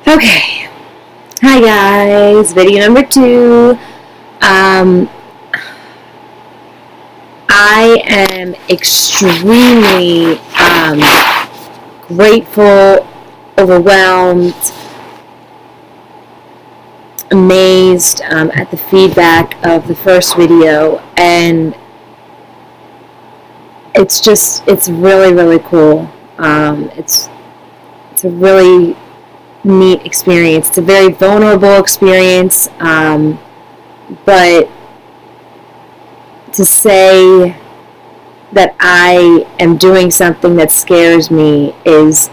Okay, hi guys, video number 2. I am extremely grateful, overwhelmed, amazed at the feedback of the first video, and it's really, really cool. It's a really neat experience. It's a very vulnerable experience, but to say that I am doing something that scares me is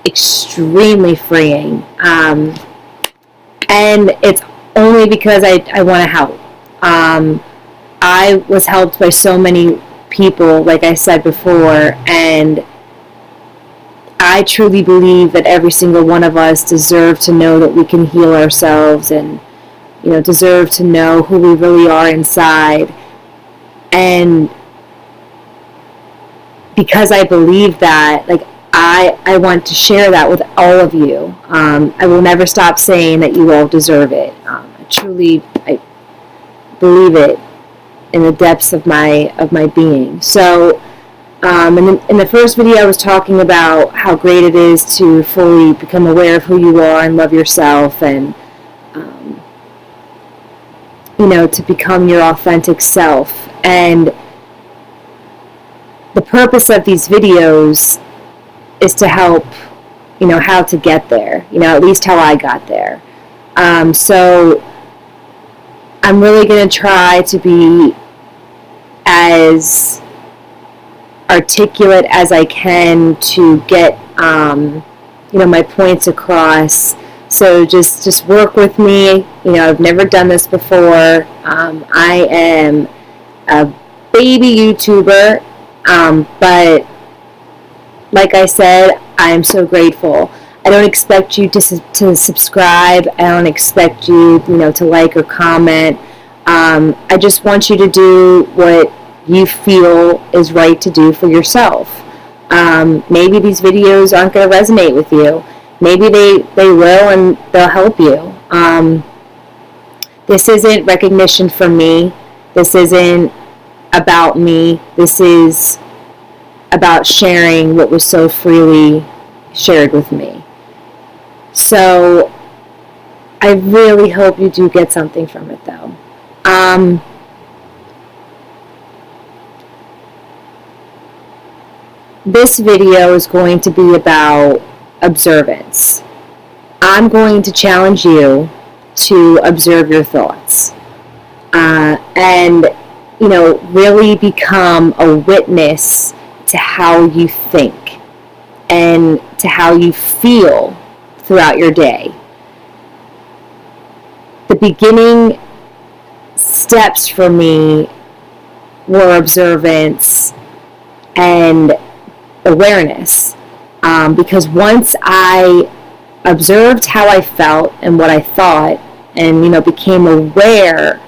extremely freeing, and it's only because I want to help. I was helped by so many people, like I said before, and I truly believe that every single one of us deserve to know that we can heal ourselves and, deserve to know who we really are inside. And because I believe that, I want to share that with all of you. I will never stop saying that you all deserve it. I believe it in the depths of my being. So, in the first video, I was talking about how great it is to fully become aware of who you are and love yourself, and to become your authentic self. And the purpose of these videos is to help, how to get there. At least how I got there. So I'm really going to try to be as articulate as I can to get my points across. So just work with me. I've never done this before. I am a baby YouTuber, but like I said, I am so grateful. I don't expect you to subscribe. I don't expect you to like or comment. I just want you to do what you feel is right to do for yourself. Maybe these videos aren't going to resonate with you. Maybe they will, and they'll help you. This isn't recognition for me. This isn't about me. This is about sharing what was so freely shared with me. So I really hope you do get something from it, though. This video is going to be about observance. I'm going to challenge you to observe your thoughts, and really become a witness to how you think and to how you feel throughout your day. The beginning steps for me were observance and awareness, because once I observed how I felt and what I thought, and became aware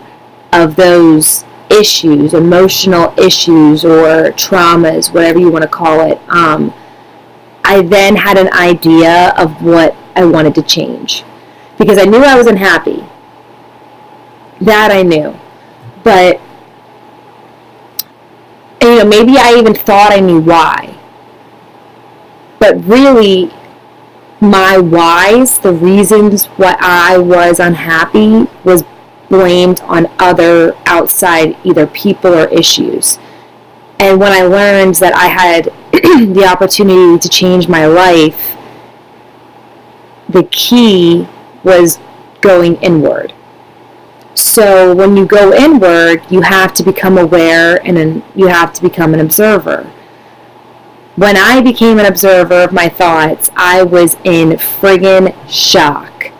of those issues, emotional issues or traumas, whatever you want to call it, I then had an idea of what I wanted to change, because I knew I was unhappy. That I knew, but maybe I even thought I knew why. But really, my whys, the reasons why I was unhappy, was blamed on other outside either people or issues. And when I learned that I had the opportunity to change my life, the key was going inward. So when you go inward, you have to become aware, and then you have to become an observer. When I became an observer of my thoughts, I was in friggin' shock.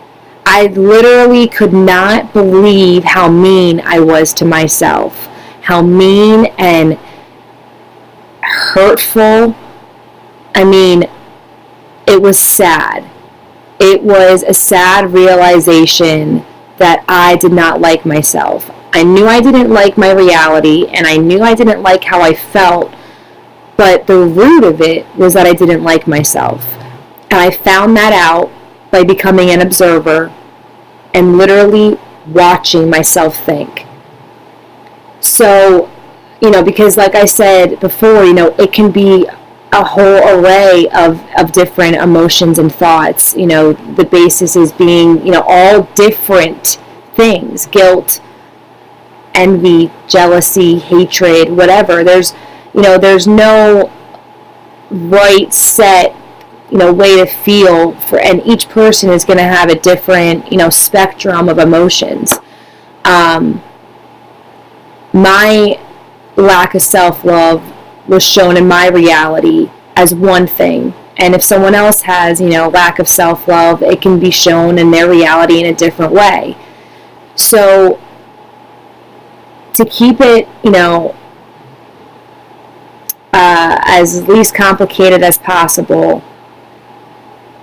I literally could not believe how mean I was to myself. How mean and hurtful. I mean, it was sad. It was a sad realization that I did not like myself. I knew I didn't like my reality, and I knew I didn't like how I felt, but the root of it was that I didn't like myself. And I found that out by becoming an observer and literally watching myself think. So, because like I said before, it can be a whole array of different emotions and thoughts. The basis is being, all different things: guilt, envy, jealousy, hatred, whatever. There's no right set, way to feel and each person is going to have a different, spectrum of emotions. My lack of self-love was shown in my reality as one thing. And if someone else has, lack of self-love, it can be shown in their reality in a different way. So to keep it, as least complicated as possible,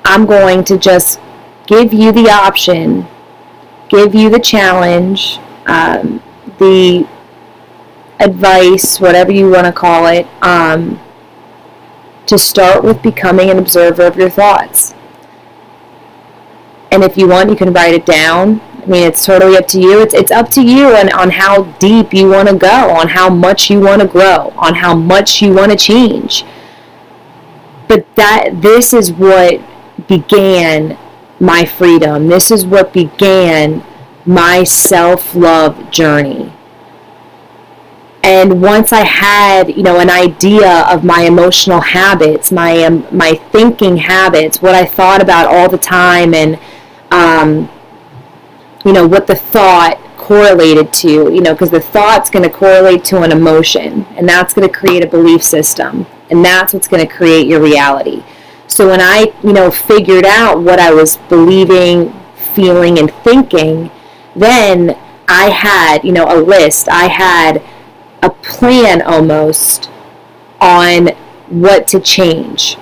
I'm going to just give you the option, give you the challenge, the advice, whatever you want to call it, to start with becoming an observer of your thoughts. And if you want, you can write it down. I mean, it's totally up to you. It's up to you on how deep you want to go, on how much you want to grow, on how much you want to change. But this is what began my freedom. This is what began my self-love journey. And once I had, an idea of my emotional habits, my thinking habits, what I thought about all the time, and what the thought correlated to, because the thought's going to correlate to an emotion, and that's going to create a belief system, and that's what's going to create your reality. So when I, figured out what I was believing, feeling, and thinking, then I had, a list. I had a plan almost on what to change.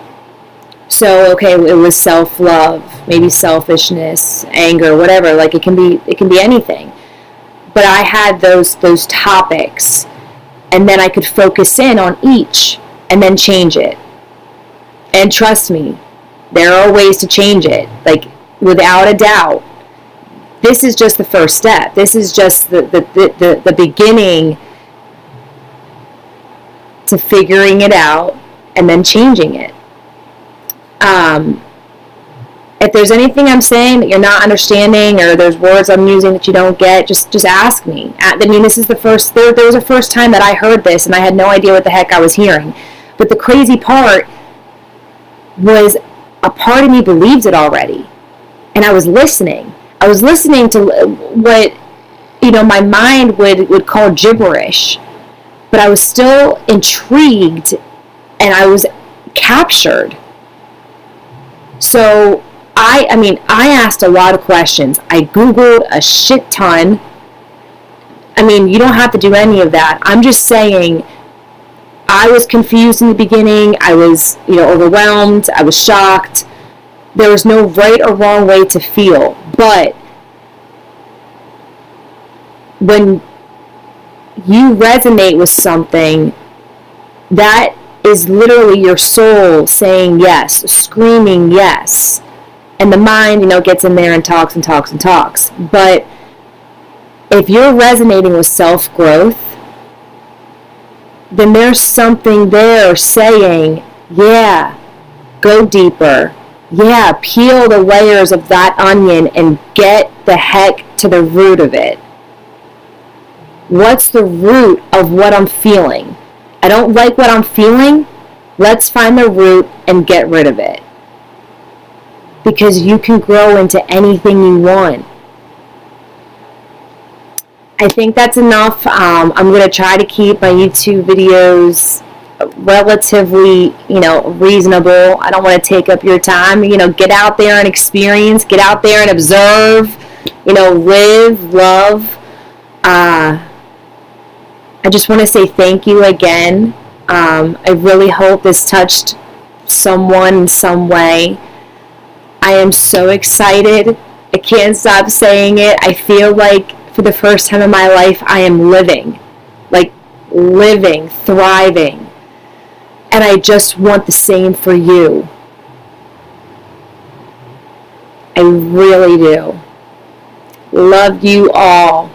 So, okay, it was self-love, maybe selfishness, anger, whatever. Like it can be anything. But I had those topics, and then I could focus in on each and then change it. And trust me, there are ways to change it, like without a doubt. This is just the first step. This is just the beginning to figuring it out and then changing it. If there's anything I'm saying that you're not understanding, or there's words I'm using that you don't get, just ask me. I mean, this is the first, there was a first time that I heard this, and I had no idea what the heck I was hearing. But the crazy part was a part of me believed it already. And I was listening. I was listening to what, my mind would call gibberish. But I was still intrigued, and I was captured. So I asked a lot of questions. I Googled a shit ton. I mean, you don't have to do any of that. I'm just saying, I was confused in the beginning. I was, overwhelmed. I was shocked. There was no right or wrong way to feel. But when you resonate with something, that is literally your soul saying yes, screaming yes. And the mind, gets in there and talks and talks and talks. But if you're resonating with self-growth, then there's something there saying, yeah, go deeper. Yeah, peel the layers of that onion and get the heck to the root of it. What's the root of what I'm feeling? I don't like what I'm feeling. Let's find the root and get rid of it. Because you can grow into anything you want. I think that's enough. I'm going to try to keep my YouTube videos relatively, reasonable. I don't want to take up your time. Get out there and experience. Get out there and observe. Live, love. I just want to say thank you again. I really hope this touched someone in some way. I am so excited. I can't stop saying it. I feel like for the first time in my life, I am living, thriving. And I just want the same for you. I really do. Love you all.